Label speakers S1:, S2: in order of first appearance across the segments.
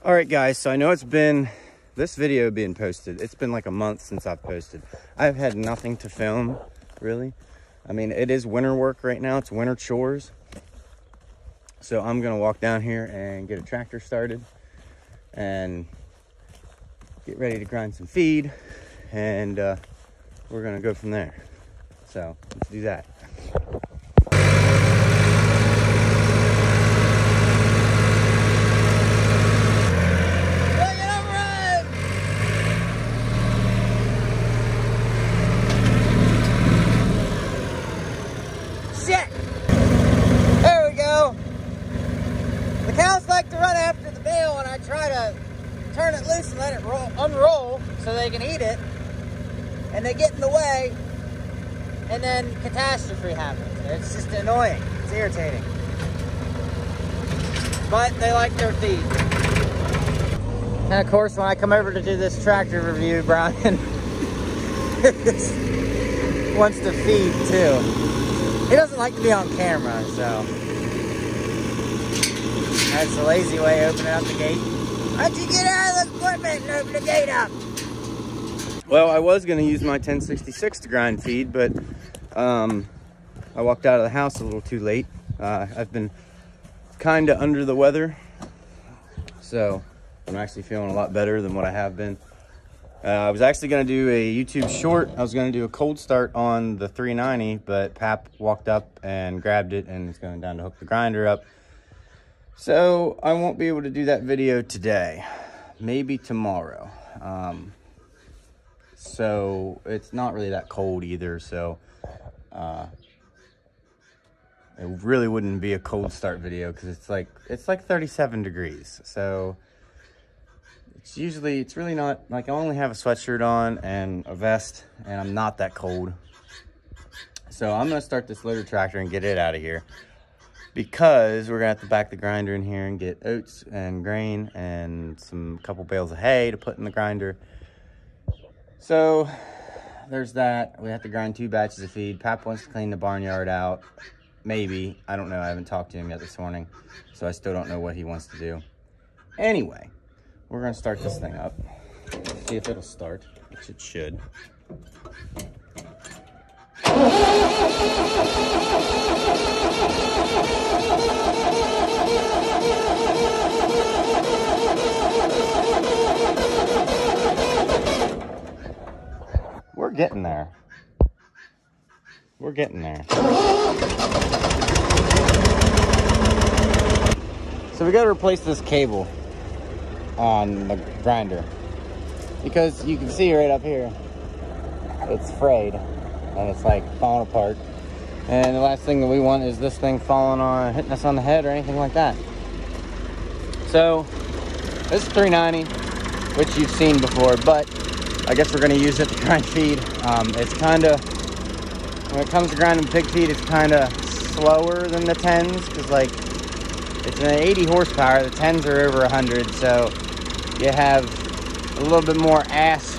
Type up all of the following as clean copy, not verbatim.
S1: All right, guys, so I know it's been this video being posted. It's been like a month since I've posted. I've had nothing to film, really. I mean, it is winter work right now. It's winter chores. So I'm gonna walk down here and get a tractor started and get ready to grind some feed, and we're gonna go from there. So let's do that.
S2: Shit! There we go. The cows like to run after the bale when I try to turn it loose and let it unroll so they can eat it. And they get in the way, and then catastrophe happens. It's just annoying. It's irritating. But they like their feed. And of course, when I come over to do this tractor review, Brian wants to feed too. He doesn't like to be on camera, so that's the lazy way of opening up the gate. Why don't you get out of the equipment and open the gate up?
S1: Well, I was gonna use my 1066 to grind feed, but I walked out of the house a little too late. I've been kind of under the weather, so I'm actually feeling a lot better than what I have been. I was actually going to do a YouTube short. I was going to do a cold start on the 390, but Pap walked up and grabbed it and is going down to hook the grinder up. So I won't be able to do that video today, maybe tomorrow. So it's not really that cold either, so it really wouldn't be a cold start video because it's like 37 degrees. So it's really not, like, I only have a sweatshirt on and a vest, and I'm not that cold. So I'm gonna start this loader tractor and get it out of here, because we're gonna have to back the grinder in here and get oats and grain and some couple bales of hay to put in the grinder. So there's that. We have to grind 2 batches of feed. Pap wants to clean the barnyard out. Maybe, I don't know. I haven't talked to him yet this morning, so I still don't know what he wants to do. Anyway, we're gonna start this thing up. See if it'll start, which it should. We're getting there. We're getting there. So we gotta replace this cable on the grinder, because you can see right up here it's frayed and it's like falling apart, and the last thing that we want is this thing hitting us on the head or anything like that. So this is 390, which you've seen before, but I guess we're going to use it to grind feed. It's kind of, when it comes to grinding pig feed, it's kind of slower than the 10s, because like it's an 80 horsepower. The 10s are over 100, so you have a little bit more ass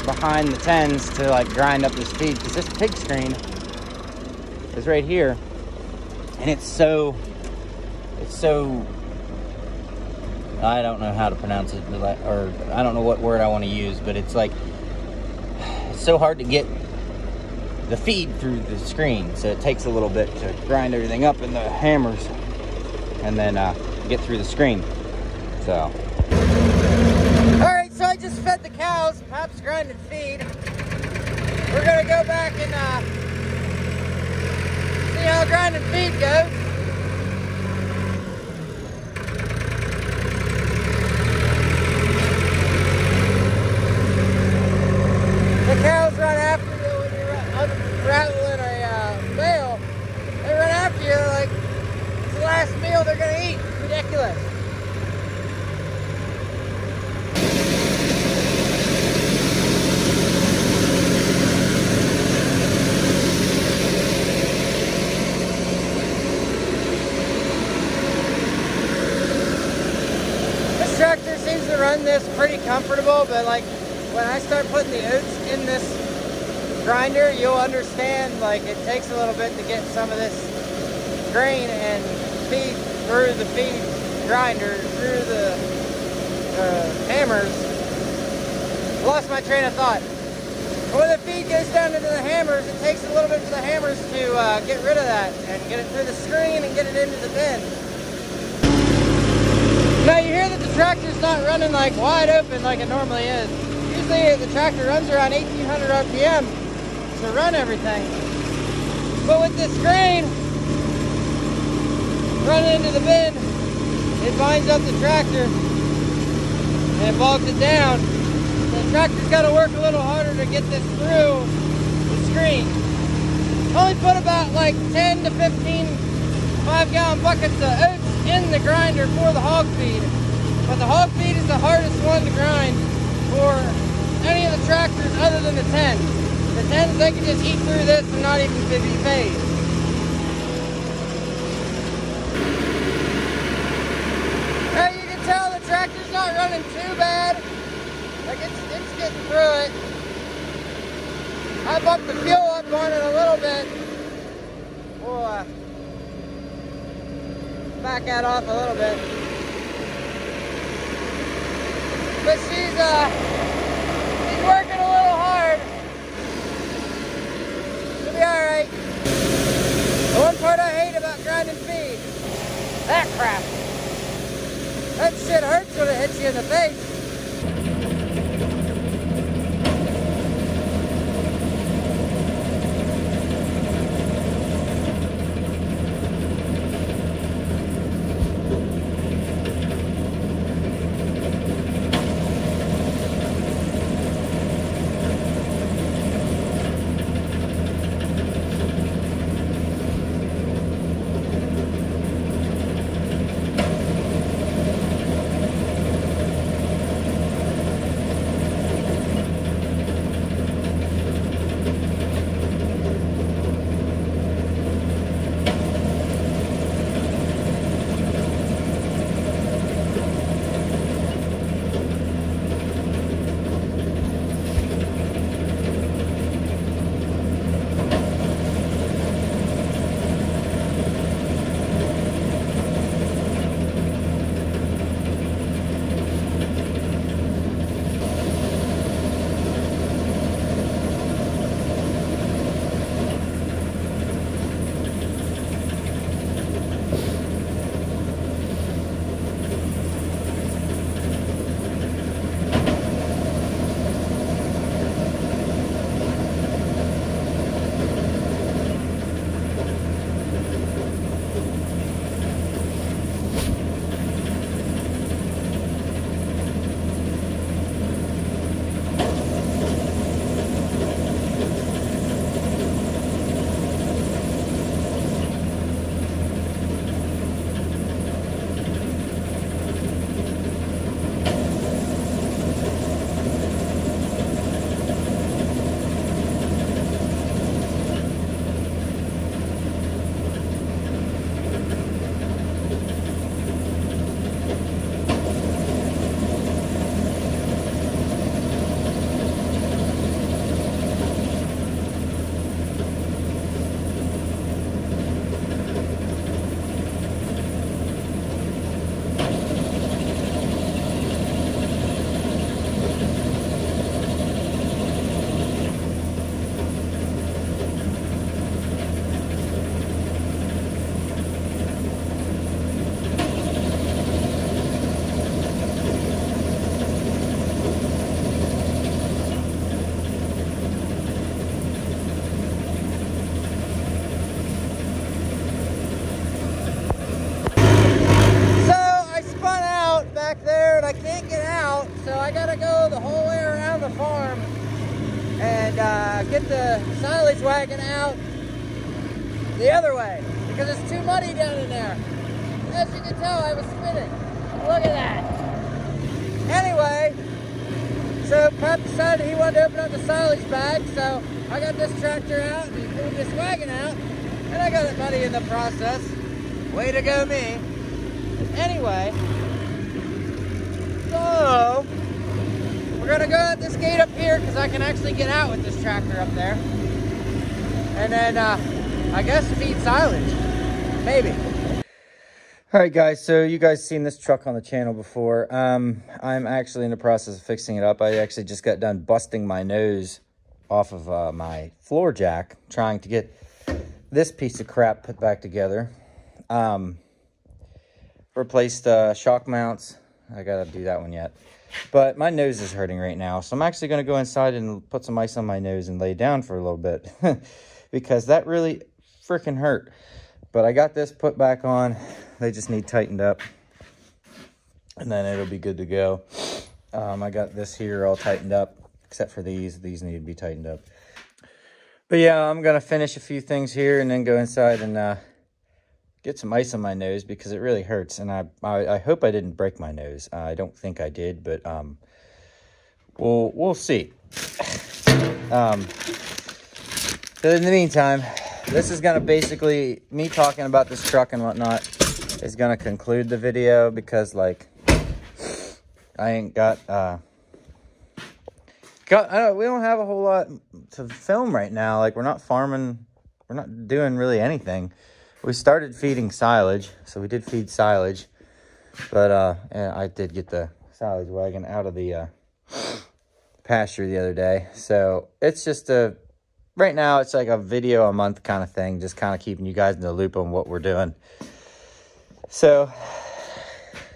S1: behind the 10s to like grind up this feed, because this pig screen is right here, and it's so I don't know how to pronounce it, or I don't know what word I want to use, but it's like, it's so hard to get the feed through the screen, so it takes a little bit to grind everything up in the hammers and then get through the screen. So
S2: Alright, so I just fed the cows. Pop's grinding feed. We're gonna go back and see how grinding feed goes. The cows run after you when you're rattling a bale. They run after you like it's the last meal they're gonna eat. It's ridiculous. Tractor seems to run this pretty comfortable, but like when I start putting the oats in this grinder, you'll understand like it takes a little bit to get some of this grain and feed through the feed grinder, through the hammers. Lost my train of thought. When the feed goes down into the hammers, it takes a little bit for the hammers to get rid of that and get it through the screen and get it into the bin. Now you hear that the tractor's not running like wide open like it normally is. Usually the tractor runs around 1800 RPM to run everything. But with this grain running into the bin, it binds up the tractor and it bogs it down. So the tractor's got to work a little harder to get this through the screen. Only put about like 10 to 15 5-gallon buckets of oats in the grinder for the hog feed. But the hog feed is the hardest one to grind for any of the tractors other than the 10. The 10s, they can just eat through this and not even be phased. Now you can tell the tractor's not running too bad. Like it's getting through it. I bumped the fuel up on it a little bit. We'll back that off a little bit. But she's working a little hard. She'll be alright. The one part I hate about grinding feed, that crap. That shit hurts when it hits you in the face. Get the silage wagon out the other way because it's too muddy down in there. As you can tell, I was spinning. Look at that. Anyway, so Pep decided he wanted to open up the silage bag, so I got this tractor out and moved this wagon out, and I got it muddy in the process. Way to go me. Anyway, so we're gonna go at this gate up here because I can actually get out with this tractor up there. And then I guess feed silage. Maybe.
S1: All right, guys, so you guys seen this truck on the channel before. I'm actually in the process of fixing it up. I actually just got done busting my nose off of my floor jack, trying to get this piece of crap put back together. Replaced shock mounts. I gotta do that one yet. But my nose is hurting right now, so I'm actually gonna go inside and put some ice on my nose and lay down for a little bit because that really freaking hurt. But I got this put back on. They just need tightened up, and then it'll be good to go. I got this here all tightened up, except for these. These need to be tightened up. But yeah, I'm gonna finish a few things here and then go inside and get some ice on my nose because it really hurts. And I hope I didn't break my nose. I don't think I did, but we'll see. So in the meantime, this is gonna basically, me talking about this truck and whatnot is gonna conclude the video because like I ain't got we don't have a whole lot to film right now. Like we're not farming, we're not doing really anything. We started feeding silage, so we did feed silage, but I did get the silage wagon out of the pasture the other day. So it's just right now it's like a video a month kind of thing, just kind of keeping you guys in the loop on what we're doing. So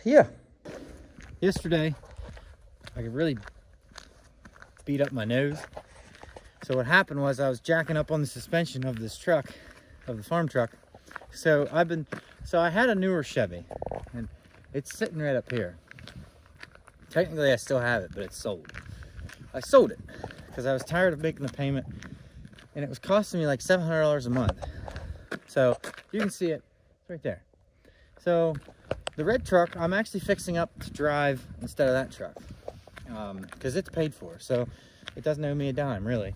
S1: yeah, yesterday I could really beat up my nose. So what happened was I was jacking up on the suspension of this truck, of the farm truck. So I had a newer Chevy and it's sitting right up here. Technically I still have it, but it's sold. I sold it because I was tired of making the payment and it was costing me like $700 a month. So you can see it right there. So the red truck I'm actually fixing up to drive instead of that truck because it's paid for, so it doesn't owe me a dime really.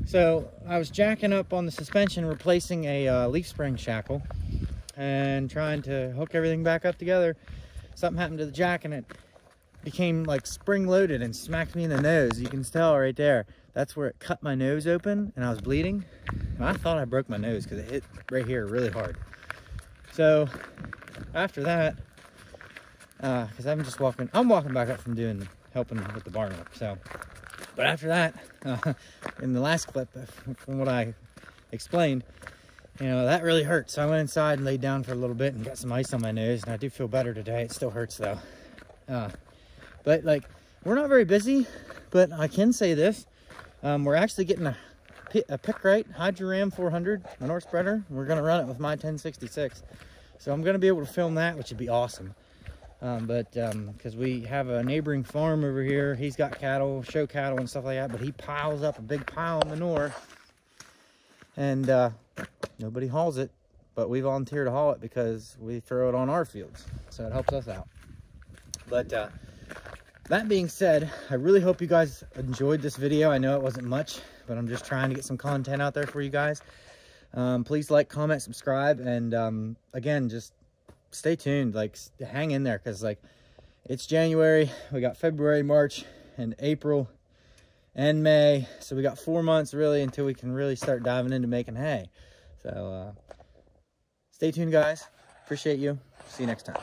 S1: So I was jacking up on the suspension, replacing a leaf spring shackle and trying to hook everything back up together. Something happened to the jack and it became like spring loaded and smacked me in the nose. You can tell right there. That's where it cut my nose open and I was bleeding. And I thought I broke my nose because it hit right here really hard. So after that, because I'm walking back up from helping with the barn work. So, but after that, in the last clip, from what I explained, you know, that really hurt. So I went inside and laid down for a little bit and got some ice on my nose, and I do feel better today. It still hurts though. But like, we're not very busy, but I can say this. We're actually getting a Pickrite Hydro-Ram 400, a North spreader. We're gonna run it with my 1066. So I'm gonna be able to film that, which would be awesome. Because we have a neighboring farm over here. He's got cattle, show cattle and stuff like that, but he piles up a big pile of manure and nobody hauls it, but we volunteer to haul it because we throw it on our fields. So it helps us out. But that being said, I really hope you guys enjoyed this video. I know it wasn't much, but I'm just trying to get some content out there for you guys. Please like, comment, subscribe, and again, just stay tuned, like hang in there, because like it's January, we got February, March, and April, and May, so we got 4 months really until we can really start diving into making hay. So stay tuned guys, appreciate you, see you next time.